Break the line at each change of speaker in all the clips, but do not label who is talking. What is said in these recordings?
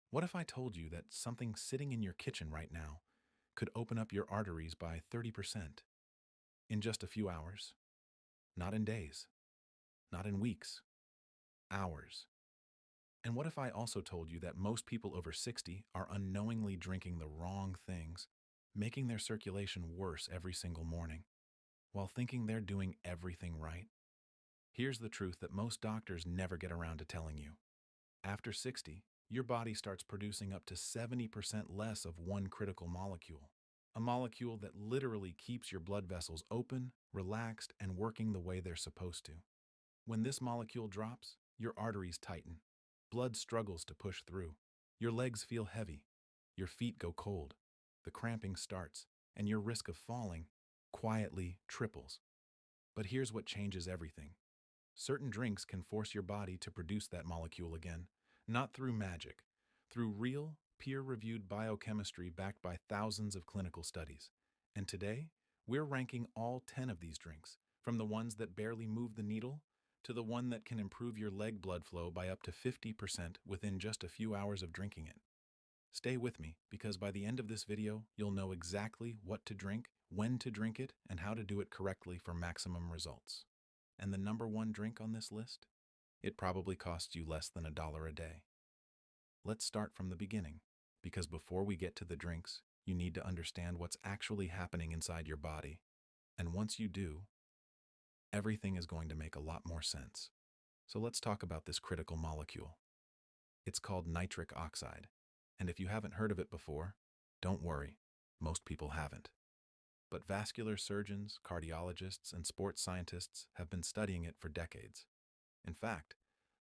What if I told you that something sitting in your kitchen right now could open up your arteries by 30% in just a few hours? Not in days, not in weeks, hours. And what if I also told you that most people over 60 are unknowingly drinking the wrong things, making their circulation worse every single morning, while thinking they're doing everything right? Here's the truth that most doctors never get around to telling you. After 60, your body starts producing up to 70% less of one critical molecule, a molecule that literally keeps your blood vessels open, relaxed, and working the way they're supposed to. When this molecule drops, your arteries tighten. Blood struggles to push through. Your legs feel heavy. Your feet go cold. The cramping starts, and your risk of falling quietly triples. But here's what changes everything. Certain drinks can force your body to produce that molecule again, not through magic, through real, peer-reviewed biochemistry backed by thousands of clinical studies. And today, we're ranking all 10 of these drinks, from the ones that barely move the needle to the one that can improve your leg blood flow by up to 50% within just a few hours of drinking it. Stay with me, because by the end of this video, you'll know exactly what to drink, when to drink it, and how to do it correctly for maximum results. And the number one drink on this list? It probably costs you less than $1 a day. Let's start from the beginning, because before we get to the drinks, you need to understand what's actually happening inside your body. And once you do, everything is going to make a lot more sense. So let's talk about this critical molecule. It's called nitric oxide. And if you haven't heard of it before, don't worry, most people haven't. But vascular surgeons, cardiologists, and sports scientists have been studying it for decades. In fact,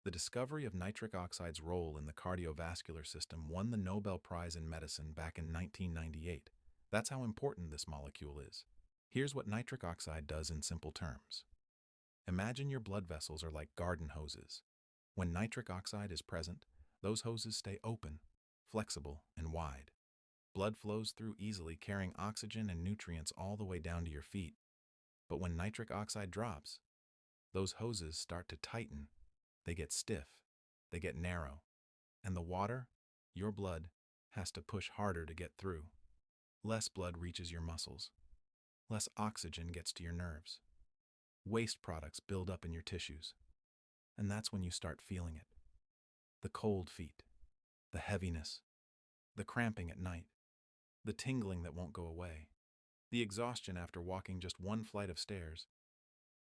the discovery of nitric oxide's role in the cardiovascular system won the Nobel Prize in Medicine back in 1998. That's how important this molecule is. Here's what nitric oxide does in simple terms. Imagine your blood vessels are like garden hoses. When nitric oxide is present, those hoses stay open, flexible, and wide. Blood flows through easily, carrying oxygen and nutrients all the way down to your feet. But when nitric oxide drops, those hoses start to tighten. They get stiff, they get narrow, and the water, your blood, has to push harder to get through. Less blood reaches your muscles. Less oxygen gets to your nerves. Waste products build up in your tissues. And that's when you start feeling it. The cold feet, the heaviness, the cramping at night, the tingling that won't go away, the exhaustion after walking just one flight of stairs.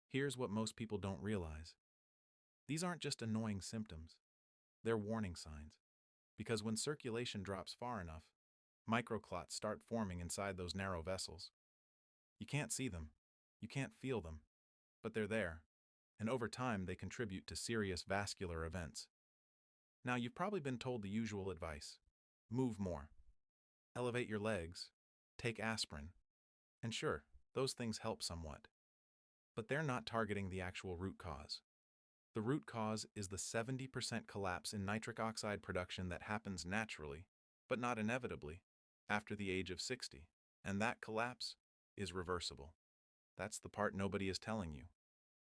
Here's what most people don't realize. These aren't just annoying symptoms. They're warning signs. Because when circulation drops far enough, microclots start forming inside those narrow vessels. You can't see them. You can't feel them. But they're there. And over time, they contribute to serious vascular events. Now, you've probably been told the usual advice. Move more. Elevate your legs. Take aspirin. And sure, those things help somewhat. But they're not targeting the actual root cause. The root cause is the 70% collapse in nitric oxide production that happens naturally, but not inevitably, after the age of 60. And that collapse is reversible. That's the part nobody is telling you.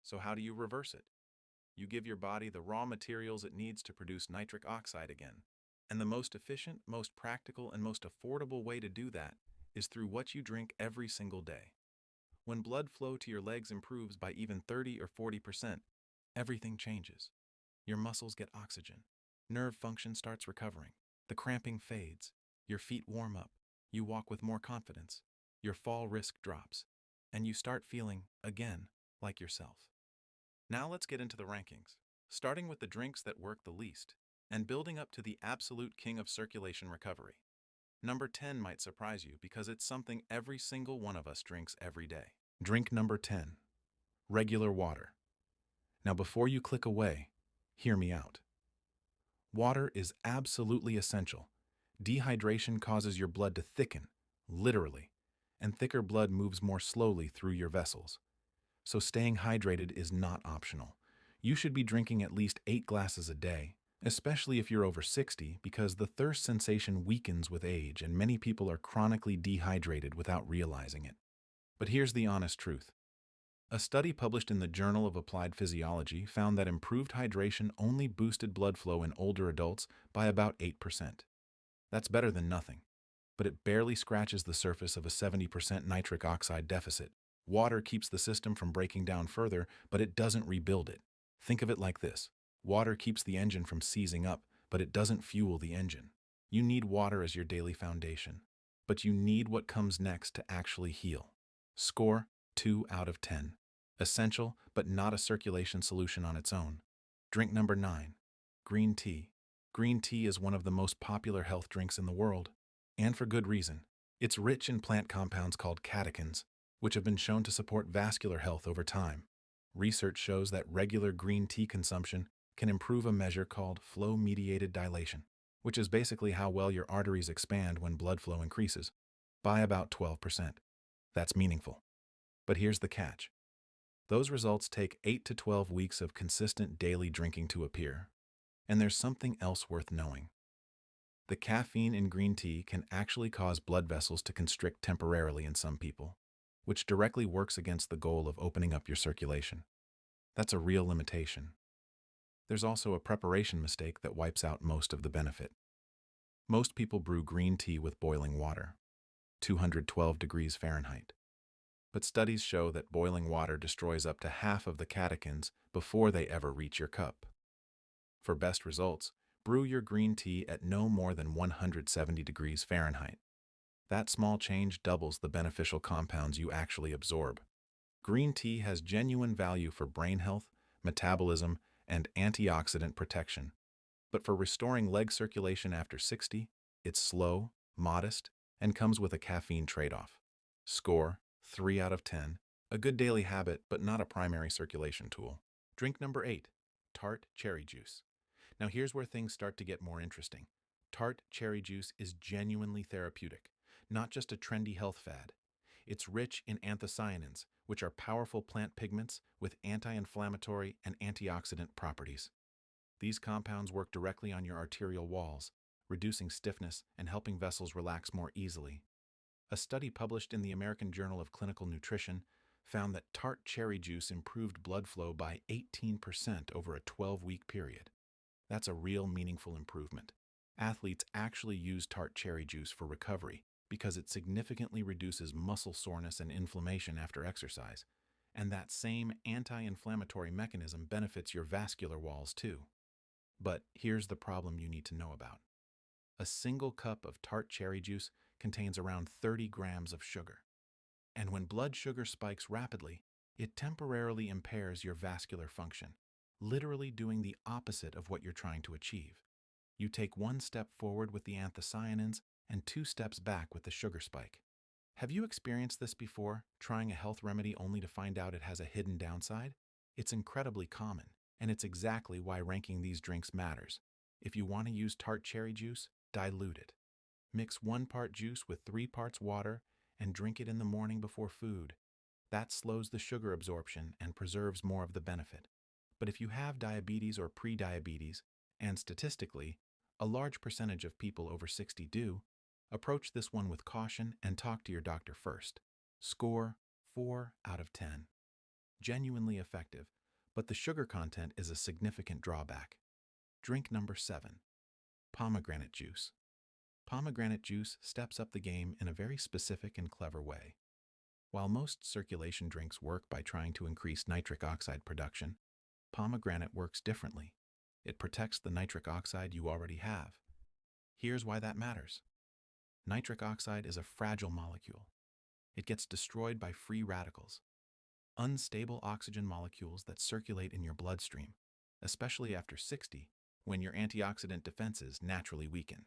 So how do you reverse it? You give your body the raw materials it needs to produce nitric oxide again. And the most efficient, most practical, and most affordable way to do that is through what you drink every single day. When blood flow to your legs improves by even 30 or 40%, everything changes. Your muscles get oxygen. Nerve function starts recovering. The cramping fades. Your feet warm up. You walk with more confidence. Your fall risk drops. And you start feeling, again, like yourself. Now let's get into the rankings, starting with the drinks that work the least, and building up to the absolute king of circulation recovery. Number 10 might surprise you because it's something every single one of us drinks every day. Drink number 10, regular water. Now before you click away, hear me out. Water is absolutely essential. Dehydration causes your blood to thicken, literally, and thicker blood moves more slowly through your vessels. So staying hydrated is not optional. You should be drinking at least 8 glasses a day, especially if you're over 60, because the thirst sensation weakens with age and many people are chronically dehydrated without realizing it. But here's the honest truth. A study published in the Journal of Applied Physiology found that improved hydration only boosted blood flow in older adults by about 8%. That's better than nothing, but it barely scratches the surface of a 70% nitric oxide deficit. Water keeps the system from breaking down further, but it doesn't rebuild it. Think of it like this. Water keeps the engine from seizing up, but it doesn't fuel the engine. You need water as your daily foundation, but you need what comes next to actually heal. Score 2 out of 10. Essential, but not a circulation solution on its own. Drink number 9. Green tea. Green tea is one of the most popular health drinks in the world, and for good reason. It's rich in plant compounds called catechins, which have been shown to support vascular health over time. Research shows that regular green tea consumption can improve a measure called flow-mediated dilation, which is basically how well your arteries expand when blood flow increases, by about 12%. That's meaningful. But here's the catch. Those results take 8 to 12 weeks of consistent daily drinking to appear. And there's something else worth knowing. The caffeine in green tea can actually cause blood vessels to constrict temporarily in some people, which directly works against the goal of opening up your circulation. That's a real limitation. There's also a preparation mistake that wipes out most of the benefit. Most people brew green tea with boiling water, 212 degrees Fahrenheit. But studies show that boiling water destroys up to half of the catechins before they ever reach your cup. For best results, brew your green tea at no more than 170 degrees Fahrenheit. That small change doubles the beneficial compounds you actually absorb. Green tea has genuine value for brain health, metabolism, and antioxidant protection. But for restoring leg circulation after 60, it's slow, modest, and comes with a caffeine trade-off. Score 3 out of 10. A good daily habit, but not a primary circulation tool. Drink number 8. Tart cherry juice. Now here's where things start to get more interesting. Tart cherry juice is genuinely therapeutic, not just a trendy health fad. It's rich in anthocyanins, which are powerful plant pigments with anti-inflammatory and antioxidant properties. These compounds work directly on your arterial walls, reducing stiffness and helping vessels relax more easily. A study published in the American Journal of Clinical Nutrition found that tart cherry juice improved blood flow by 18% over a 12-week period. That's a real meaningful improvement. Athletes actually use tart cherry juice for recovery because it significantly reduces muscle soreness and inflammation after exercise, and that same anti-inflammatory mechanism benefits your vascular walls too. But here's the problem you need to know about. A single cup of tart cherry juice contains around 30 grams of sugar. And when blood sugar spikes rapidly, it temporarily impairs your vascular function, literally doing the opposite of what you're trying to achieve. You take one step forward with the anthocyanins and 2 steps back with the sugar spike. Have you experienced this before, trying a health remedy only to find out it has a hidden downside? It's incredibly common, and it's exactly why ranking these drinks matters. If you want to use tart cherry juice, dilute it. Mix 1 part juice with 3 parts water and drink it in the morning before food. That slows the sugar absorption and preserves more of the benefit. But if you have diabetes or pre-diabetes, and statistically, a large percentage of people over 60 do, approach this one with caution and talk to your doctor first. Score 4 out of 10. Genuinely effective, but the sugar content is a significant drawback. Drink number 7. Pomegranate juice. Pomegranate juice steps up the game in a very specific and clever way. While most circulation drinks work by trying to increase nitric oxide production, pomegranate works differently. It protects the nitric oxide you already have. Here's why that matters. Nitric oxide is a fragile molecule. It gets destroyed by free radicals, unstable oxygen molecules that circulate in your bloodstream, especially after 60, when your antioxidant defenses naturally weaken.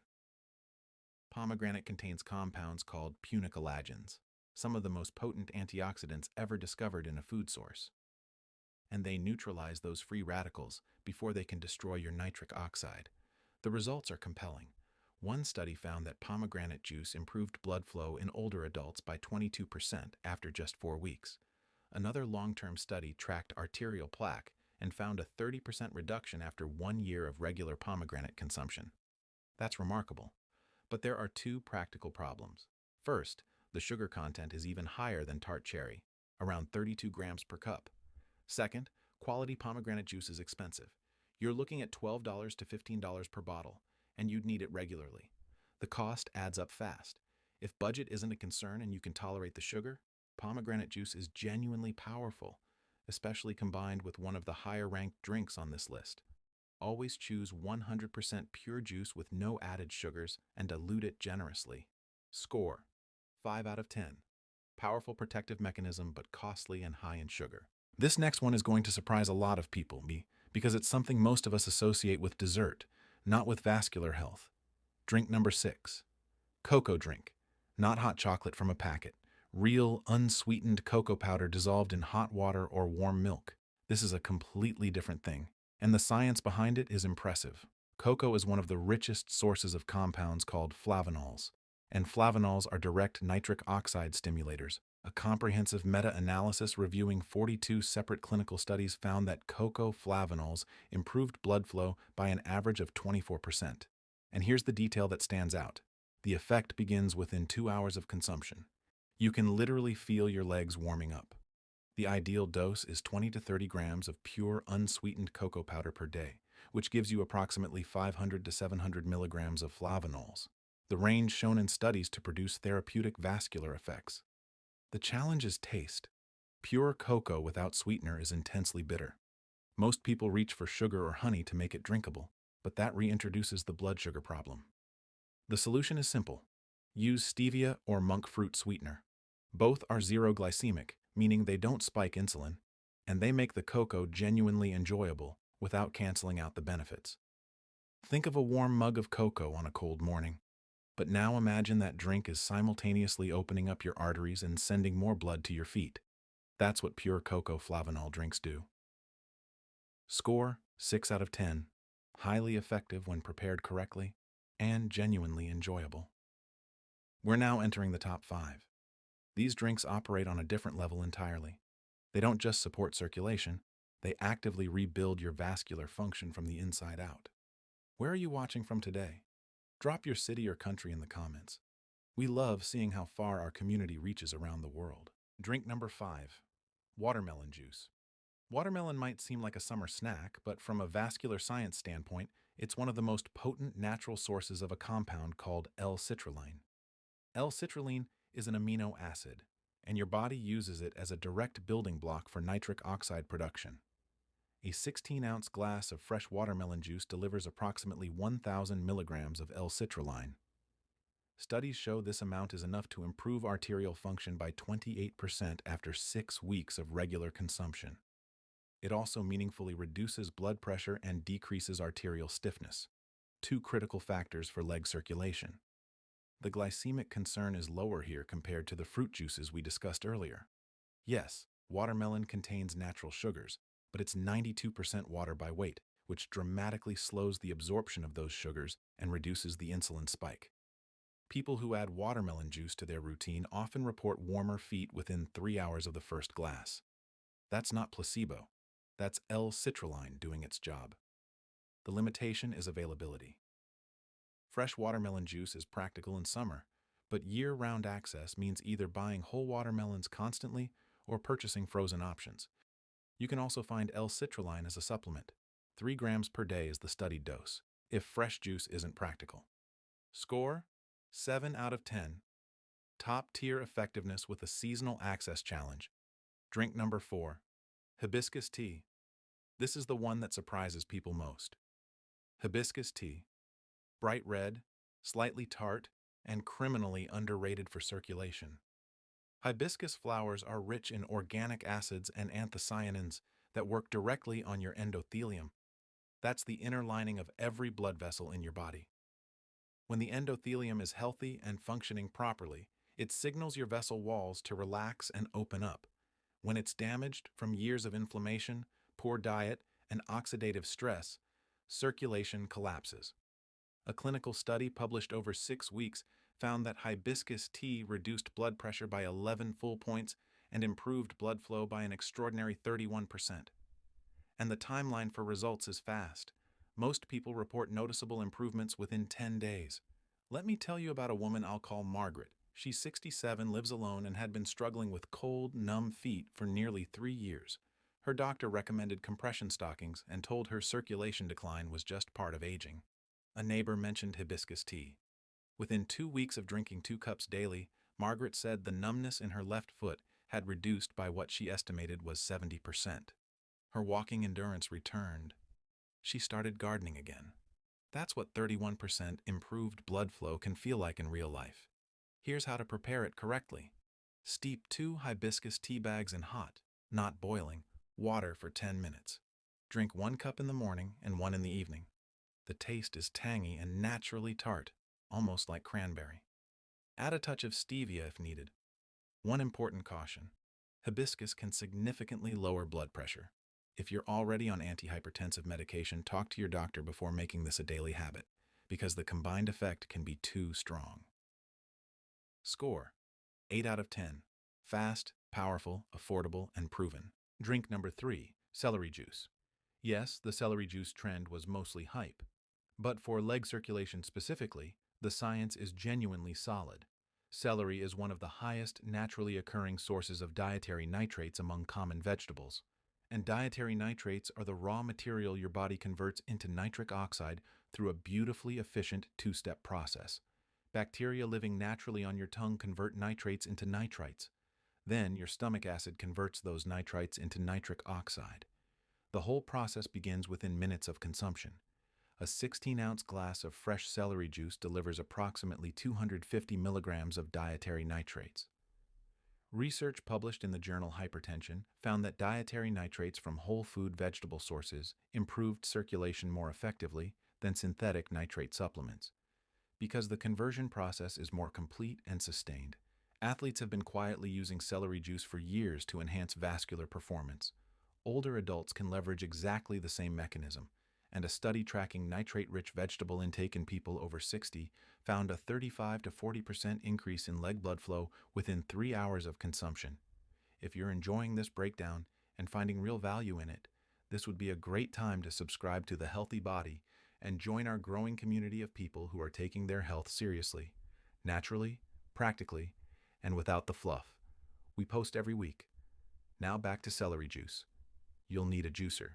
Pomegranate contains compounds called punicolagens, some of the most potent antioxidants ever discovered in a food source. And they neutralize those free radicals before they can destroy your nitric oxide. The results are compelling. One study found that pomegranate juice improved blood flow in older adults by 22% after just 4 weeks. Another long-term study tracked arterial plaque and found a 30% reduction after 1 year of regular pomegranate consumption. That's remarkable. But there are 2 practical problems. First, the sugar content is even higher than tart cherry. around 32 grams per cup. Second, quality pomegranate juice is expensive. You're looking at $12 to $15 per bottle, and you'd need it regularly. The cost adds up fast. If budget isn't a concern and you can tolerate the sugar, pomegranate juice is genuinely powerful, especially combined with one of the higher-ranked drinks on this list. Always choose 100% pure juice with no added sugars and dilute it generously. Score: 5 out of 10. Powerful protective mechanism, but costly and high in sugar. This next one is going to surprise a lot of people, because it's something most of us associate with dessert, not with vascular health. Drink number 6. Cocoa drink. Not hot chocolate from a packet. Real, unsweetened cocoa powder dissolved in hot water or warm milk. This is a completely different thing, and the science behind it is impressive. Cocoa is one of the richest sources of compounds called flavonols, and flavonols are direct nitric oxide stimulators. A comprehensive meta-analysis reviewing 42 separate clinical studies found that cocoa flavonols improved blood flow by an average of 24%. And here's the detail that stands out. The effect begins within 2 hours of consumption. You can literally feel your legs warming up. The ideal dose is 20 to 30 grams of pure, unsweetened cocoa powder per day, which gives you approximately 500 to 700 milligrams of flavonols, the range shown in studies to produce therapeutic vascular effects. The challenge is taste. Pure cocoa without sweetener is intensely bitter. Most people reach for sugar or honey to make it drinkable, but that reintroduces the blood sugar problem. The solution is simple. Use stevia or monk fruit sweetener. Both are zero glycemic, meaning they don't spike insulin, and they make the cocoa genuinely enjoyable without canceling out the benefits. Think of a warm mug of cocoa on a cold morning. But now imagine that drink is simultaneously opening up your arteries and sending more blood to your feet. That's what pure cocoa flavanol drinks do. Score: 6 out of 10. Highly effective when prepared correctly, and genuinely enjoyable. We're now entering the top 5. These drinks operate on a different level entirely. They don't just support circulation, they actively rebuild your vascular function from the inside out. Where are you watching from today? Drop your city or country in the comments. We love seeing how far our community reaches around the world. Drink number 5. Watermelon juice. Watermelon might seem like a summer snack, but from a vascular science standpoint, it's one of the most potent natural sources of a compound called L-citrulline. L-citrulline is an amino acid, and your body uses it as a direct building block for nitric oxide production. A 16-ounce glass of fresh watermelon juice delivers approximately 1,000 milligrams of L-citrulline. Studies show this amount is enough to improve arterial function by 28% after 6 weeks of regular consumption. It also meaningfully reduces blood pressure and decreases arterial stiffness, 2 critical factors for leg circulation. The glycemic concern is lower here compared to the fruit juices we discussed earlier. Yes, watermelon contains natural sugars, but it's 92% water by weight, which dramatically slows the absorption of those sugars and reduces the insulin spike. People who add watermelon juice to their routine often report warmer feet within 3 hours of the first glass. That's not placebo. That's L-citrulline doing its job. The limitation is availability. Fresh watermelon juice is practical in summer, but year-round access means either buying whole watermelons constantly or purchasing frozen options. You can also find L-citrulline as a supplement. 3 grams per day is the studied dose, if fresh juice isn't practical. Score: 7 out of 10. Top-tier effectiveness with a seasonal access challenge. Drink number 4. Hibiscus tea. This is the one that surprises people most. Hibiscus tea. Bright red, slightly tart, and criminally underrated for circulation. Hibiscus flowers are rich in organic acids and anthocyanins that work directly on your endothelium. That's the inner lining of every blood vessel in your body. When the endothelium is healthy and functioning properly, it signals your vessel walls to relax and open up. When it's damaged from years of inflammation, poor diet, and oxidative stress, circulation collapses. A clinical study published over 6 weeks found that hibiscus tea reduced blood pressure by 11 full points and improved blood flow by an extraordinary 31%. And the timeline for results is fast. Most people report noticeable improvements within 10 days. Let me tell you about a woman I'll call Margaret. She's 67, lives alone, and had been struggling with cold, numb feet for nearly 3 years. Her doctor recommended compression stockings and told her circulation decline was just part of aging. A neighbor mentioned hibiscus tea. Within 2 weeks of drinking 2 cups daily, Margaret said the numbness in her left foot had reduced by what she estimated was 70%. Her walking endurance returned. She started gardening again. That's what 31% improved blood flow can feel like in real life. Here's how to prepare it correctly. Steep 2 hibiscus tea bags in hot, not boiling, water for 10 minutes. Drink 1 cup in the morning and 1 in the evening. The taste is tangy and naturally tart, almost like cranberry. Add a touch of stevia if needed. One important caution: hibiscus can significantly lower blood pressure. If you're already on antihypertensive medication, talk to your doctor before making this a daily habit, because the combined effect can be too strong. Score: 8 out of 10. Fast, powerful, affordable, and proven. Drink number 3, celery juice. Yes, the celery juice trend was mostly hype, but for leg circulation specifically, the science is genuinely solid. Celery is one of the highest naturally occurring sources of dietary nitrates among common vegetables. And dietary nitrates are the raw material your body converts into nitric oxide through a beautifully efficient two-step process. Bacteria living naturally on your tongue convert nitrates into nitrites. Then your stomach acid converts those nitrites into nitric oxide. The whole process begins within minutes of consumption. A 16-ounce glass of fresh celery juice delivers approximately 250 milligrams of dietary nitrates. Research published in the journal Hypertension found that dietary nitrates from whole food vegetable sources improved circulation more effectively than synthetic nitrate supplements. Because the conversion process is more complete and sustained, athletes have been quietly using celery juice for years to enhance vascular performance. Older adults can leverage exactly the same mechanism, and a study tracking nitrate-rich vegetable intake in people over 60 found a 35 to 40% increase in leg blood flow within 3 hours of consumption. If you're enjoying this breakdown and finding real value in it, this would be a great time to subscribe to The Healthy Body and join our growing community of people who are taking their health seriously, naturally, practically, and without the fluff. We post every week. Now back to celery juice. You'll need a juicer.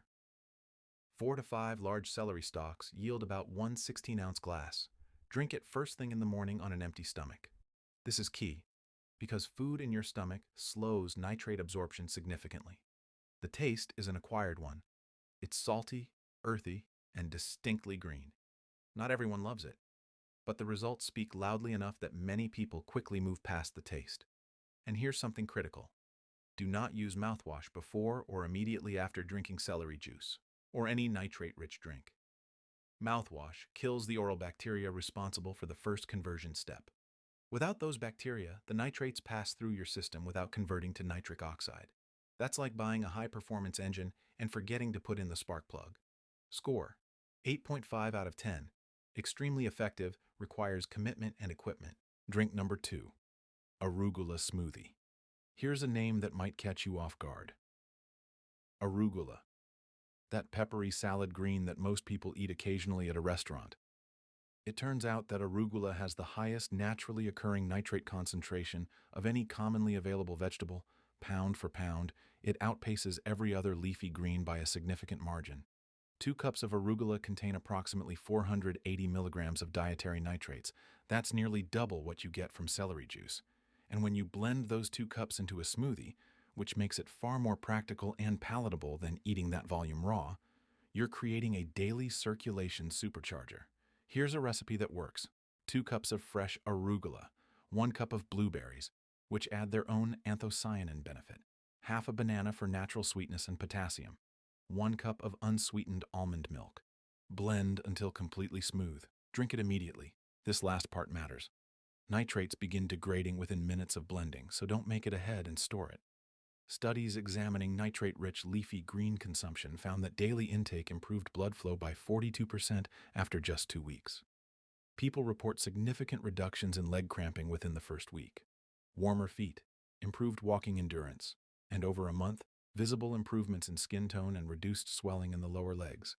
4 to 5 large celery stalks yield about 1 16-ounce glass. Drink it first thing in the morning on an empty stomach. This is key, because food in your stomach slows nitrate absorption significantly. The taste is an acquired one. It's salty, earthy, and distinctly green. Not everyone loves it, but the results speak loudly enough that many people quickly move past the taste. And here's something critical. Do not use mouthwash before or immediately after drinking celery juice, or any nitrate-rich drink. Mouthwash kills the oral bacteria responsible for the first conversion step. Without those bacteria, the nitrates pass through your system without converting to nitric oxide. That's like buying a high-performance engine and forgetting to put in the spark plug. Score: 8.5 out of 10. Extremely effective, requires commitment and equipment. Drink number 2, arugula smoothie. Here's a name that might catch you off guard. Arugula. That peppery salad green that most people eat occasionally at a restaurant. It turns out that arugula has the highest naturally occurring nitrate concentration of any commonly available vegetable. Pound for pound, it outpaces every other leafy green by a significant margin. 2 cups of arugula contain approximately 480 milligrams of dietary nitrates. That's nearly double what you get from celery juice. And when you blend those 2 cups into a smoothie, which makes it far more practical and palatable than eating that volume raw, you're creating a daily circulation supercharger. Here's a recipe that works. 2 cups of fresh arugula, 1 cup of blueberries, which add their own anthocyanin benefit, half a banana for natural sweetness and potassium, 1 cup of unsweetened almond milk. Blend until completely smooth. Drink it immediately. This last part matters. Nitrates begin degrading within minutes of blending, so don't make it ahead and store it. Studies examining nitrate-rich leafy green consumption found that daily intake improved blood flow by 42% after just 2 weeks. People report significant reductions in leg cramping within the first week, warmer feet, improved walking endurance, and over a month, visible improvements in skin tone and reduced swelling in the lower legs.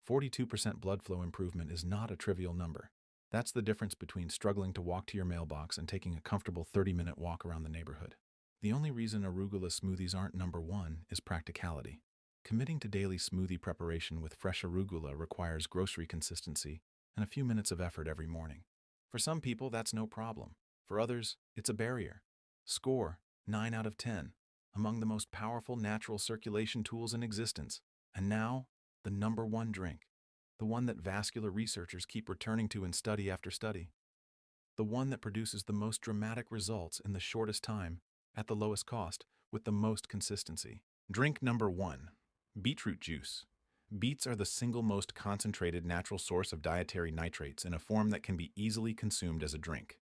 42% blood flow improvement is not a trivial number. That's the difference between struggling to walk to your mailbox and taking a comfortable 30-minute walk around the neighborhood. The only reason arugula smoothies aren't number one is practicality. Committing to daily smoothie preparation with fresh arugula requires grocery consistency and a few minutes of effort every morning. For some people, that's no problem. For others, it's a barrier. Score 9 out of 10, among the most powerful natural circulation tools in existence. And now, the number one drink. The one that vascular researchers keep returning to in study after study. The one that produces the most dramatic results in the shortest time, at the lowest cost, with the most consistency. Drink number one, beetroot juice. Beets are the single most concentrated natural source of dietary nitrates in a form that can be easily consumed as a drink.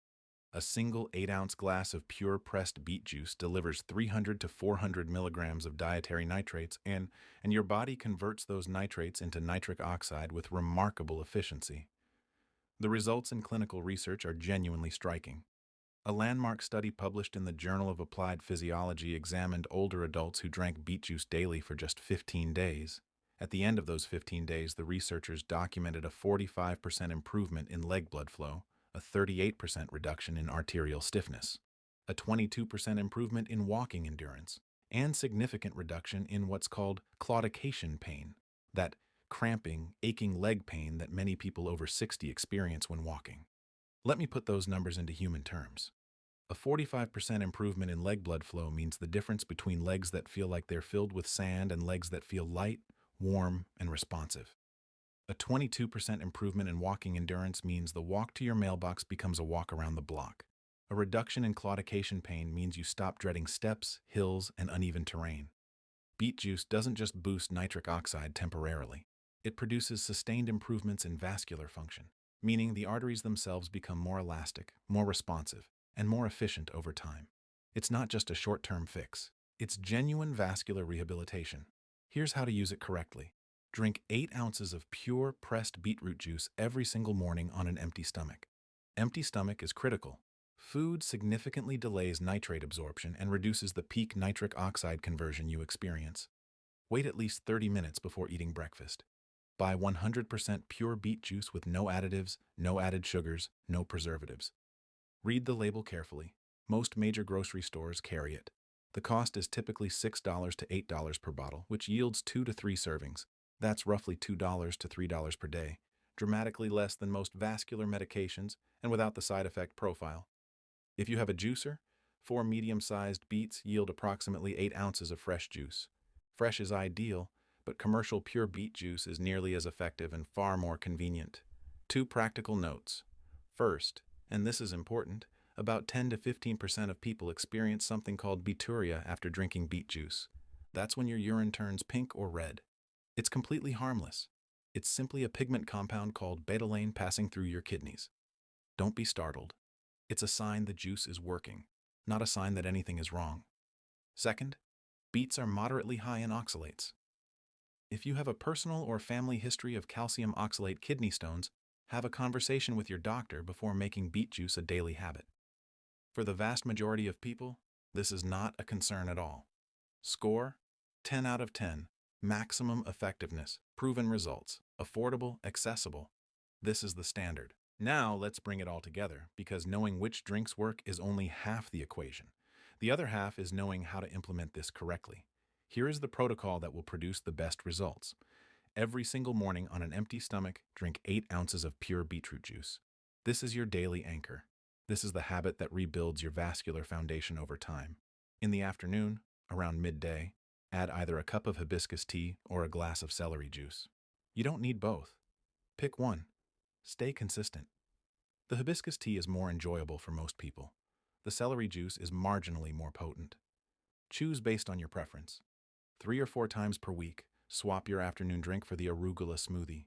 A single 8-ounce glass of pure pressed beet juice delivers 300 to 400 milligrams of dietary nitrates, and your body converts those nitrates into nitric oxide with remarkable efficiency. The results in clinical research are genuinely striking. A landmark study published in the Journal of Applied Physiology examined older adults who drank beet juice daily for just 15 days. At the end of those 15 days, the researchers documented a 45% improvement in leg blood flow, a 38% reduction in arterial stiffness, a 22% improvement in walking endurance, and significant reduction in what's called claudication pain, that cramping, aching leg pain that many people over 60 experience when walking. Let me put those numbers into human terms. A 45% improvement in leg blood flow means the difference between legs that feel like they're filled with sand and legs that feel light, warm, and responsive. A 22% improvement in walking endurance means the walk to your mailbox becomes a walk around the block. A reduction in claudication pain means you stop dreading steps, hills, and uneven terrain. Beet juice doesn't just boost nitric oxide temporarily. It produces sustained improvements in vascular function, meaning the arteries themselves become more elastic, more responsive, and more efficient over time. It's not just a short-term fix. It's genuine vascular rehabilitation. Here's how to use it correctly. Drink 8 ounces of pure pressed beetroot juice every single morning on an empty stomach. Empty stomach is critical. Food significantly delays nitrate absorption and reduces the peak nitric oxide conversion you experience. Wait at least 30 minutes before eating breakfast. Buy 100% pure beet juice with no additives, no added sugars, no preservatives. Read the label carefully. Most major grocery stores carry it. The cost is typically $6 to $8 per bottle, which yields 2 to 3 servings. That's roughly $2 to $3 per day, dramatically less than most vascular medications and without the side effect profile. If you have a juicer, 4 medium-sized beets yield approximately 8 ounces of fresh juice. Fresh is ideal, but commercial pure beet juice is nearly as effective and far more convenient. 2 practical notes. First, and this is important, about 10 to 15% of people experience something called beeturia after drinking beet juice. That's when your urine turns pink or red. It's completely harmless. It's simply a pigment compound called betalain passing through your kidneys. Don't be startled. It's a sign the juice is working, not a sign that anything is wrong. Second, beets are moderately high in oxalates. If you have a personal or family history of calcium oxalate kidney stones, have a conversation with your doctor before making beet juice a daily habit. For the vast majority of people, this is not a concern at all. Score 10 out of 10. Maximum effectiveness, proven results, affordable, accessible. This is the standard. Now let's bring it all together, because knowing which drinks work is only half the equation. The other half is knowing how to implement this correctly. Here is the protocol that will produce the best results. Every single morning on an empty stomach, drink 8 ounces of pure beetroot juice. This is your daily anchor. This is the habit that rebuilds your vascular foundation over time. In the afternoon, around midday, add either a cup of hibiscus tea or a glass of celery juice. You don't need both. Pick one. Stay consistent. The hibiscus tea is more enjoyable for most people. The celery juice is marginally more potent. Choose based on your preference. 3 or 4 times per week, swap your afternoon drink for the arugula smoothie.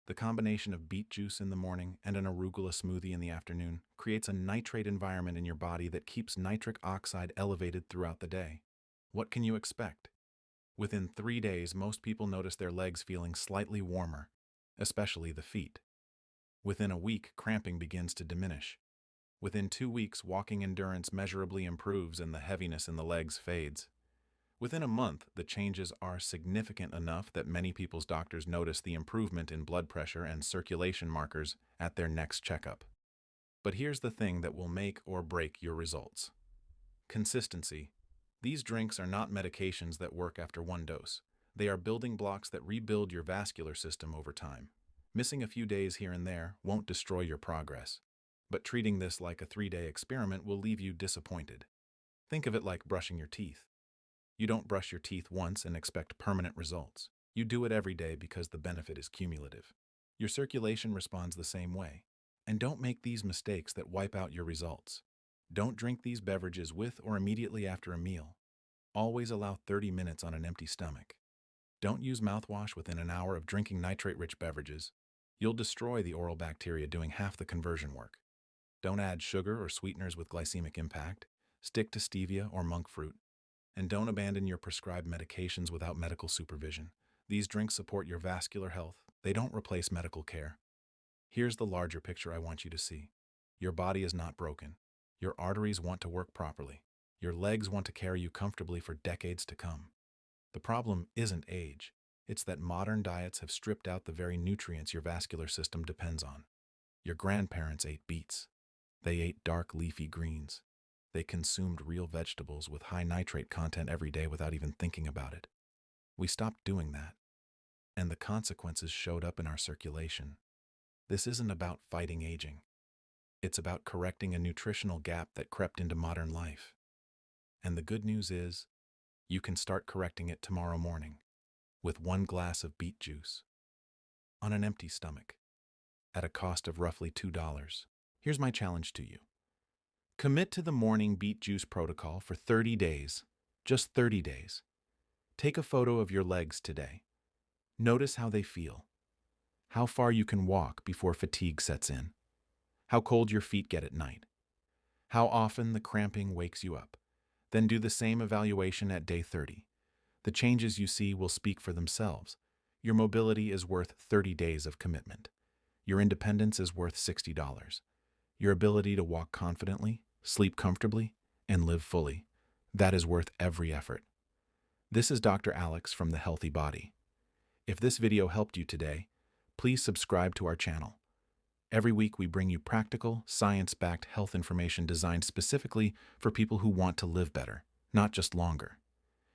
The combination of beet juice in the morning and an arugula smoothie in the afternoon creates a nitrate environment in your body that keeps nitric oxide elevated throughout the day. What can you expect? Within 3 days, most people notice their legs feeling slightly warmer, especially the feet. Within a week, cramping begins to diminish. Within 2 weeks, walking endurance measurably improves and the heaviness in the legs fades. Within a month, the changes are significant enough that many people's doctors notice the improvement in blood pressure and circulation markers at their next checkup. But here's the thing that will make or break your results. Consistency. These drinks are not medications that work after one dose. They are building blocks that rebuild your vascular system over time. Missing a few days here and there won't destroy your progress, but treating this like a 3-day experiment will leave you disappointed. Think of it like brushing your teeth. You don't brush your teeth once and expect permanent results. You do it every day because the benefit is cumulative. Your circulation responds the same way. And don't make these mistakes that wipe out your results. Don't drink these beverages with or immediately after a meal. Always allow 30 minutes on an empty stomach. Don't use mouthwash within an hour of drinking nitrate-rich beverages. You'll destroy the oral bacteria doing half the conversion work. Don't add sugar or sweeteners with glycemic impact. Stick to stevia or monk fruit. And don't abandon your prescribed medications without medical supervision. These drinks support your vascular health. They don't replace medical care. Here's the larger picture I want you to see. Your body is not broken. Your arteries want to work properly. Your legs want to carry you comfortably for decades to come. The problem isn't age. It's that modern diets have stripped out the very nutrients your vascular system depends on. Your grandparents ate beets. They ate dark leafy greens. They consumed real vegetables with high nitrate content every day without even thinking about it. We stopped doing that, and the consequences showed up in our circulation. This isn't about fighting aging. It's about correcting a nutritional gap that crept into modern life. And the good news is, you can start correcting it tomorrow morning with 1 glass of beet juice on an empty stomach at a cost of roughly $2. Here's my challenge to you. Commit to the morning beet juice protocol for 30 days, just 30 days. Take a photo of your legs today. Notice how they feel. How far you can walk before fatigue sets in. How cold your feet get at night. How often the cramping wakes you up. Then do the same evaluation at day 30. The changes you see will speak for themselves. Your mobility is worth 30 days of commitment. Your independence is worth $60. Your ability to walk confidently, sleep comfortably, and live fully, that is worth every effort. This is Dr. Alex from The Healthy Body. If this video helped you today, please subscribe to our channel. Every week we bring you practical, science-backed health information designed specifically for people who want to live better, not just longer.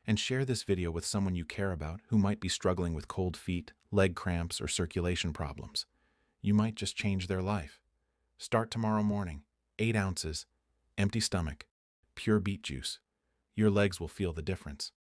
And share this video with someone you care about who might be struggling with cold feet, leg cramps, or circulation problems. You might just change their life. Start tomorrow morning, 8 ounces, empty stomach, pure beet juice. Your legs will feel the difference.